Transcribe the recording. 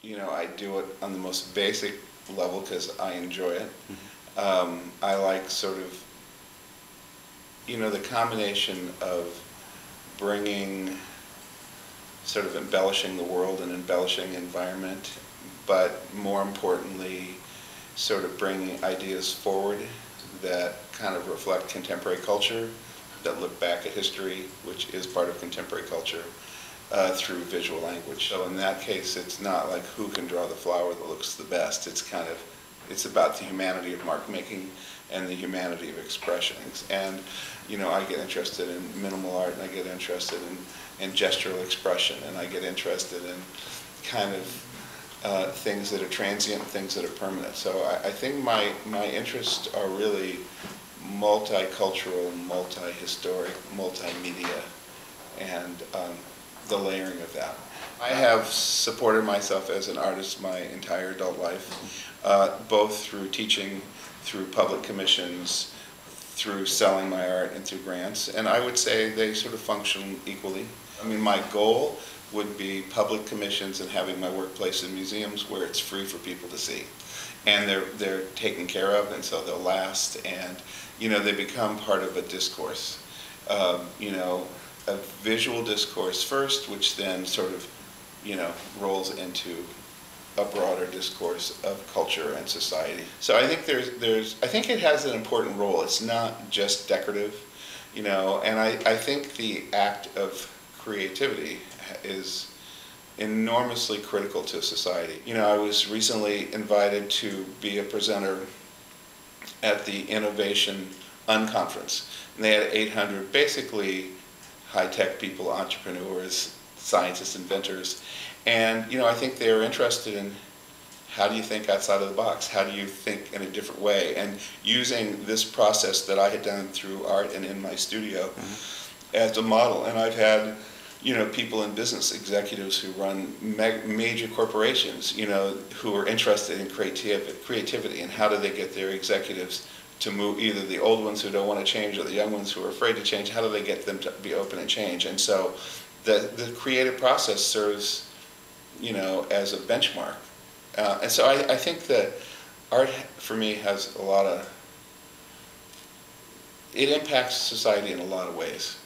I do it on the most basic level because I enjoy it. I like sort of, the combination of bringing, sort of embellishing the world and embellishing environment, but more importantly, sort of bringing ideas forward that kind of reflect contemporary culture, that look back at history, which is part of contemporary culture, through visual language. So in that case, it's not like who can draw the flower that looks the best. It's about the humanity of mark making and the humanity of expressions. And I get interested in minimal art, and I get interested in gestural expression, and I get interested in kind of things that are transient, things that are permanent. So I think my interests are really multicultural, multi-historic, multimedia, and the layering of that. I have supported myself as an artist my entire adult life, both through teaching, through public commissions, through selling my art, and through grants. And I would say they sort of function equally. I mean, my goal would be public commissions and having my work placed in museums where it's free for people to see. And they're taken care of, and so they'll last, and they become part of a discourse. A visual discourse first, which then sort of, rolls into a broader discourse of culture and society. So I think I think it has an important role. It's not just decorative, and I think the act of creativity is enormously critical to society. I was recently invited to be a presenter at the Innovation Unconference, and they had 800 basically high-tech people, entrepreneurs, scientists, inventors, and I think they were interested in how do you think outside of the box? How do you think in a different way? And using this process that I had done through art and in my studio as a model. And I've had people in business, executives who run major corporations, who are interested in creativity, and how do they get their executives to move, either the old ones who don't want to change or the young ones who are afraid to change, how do they get them to be open and change? And so the creative process serves, as a benchmark. And so I think that art, for me, has it impacts society in a lot of ways.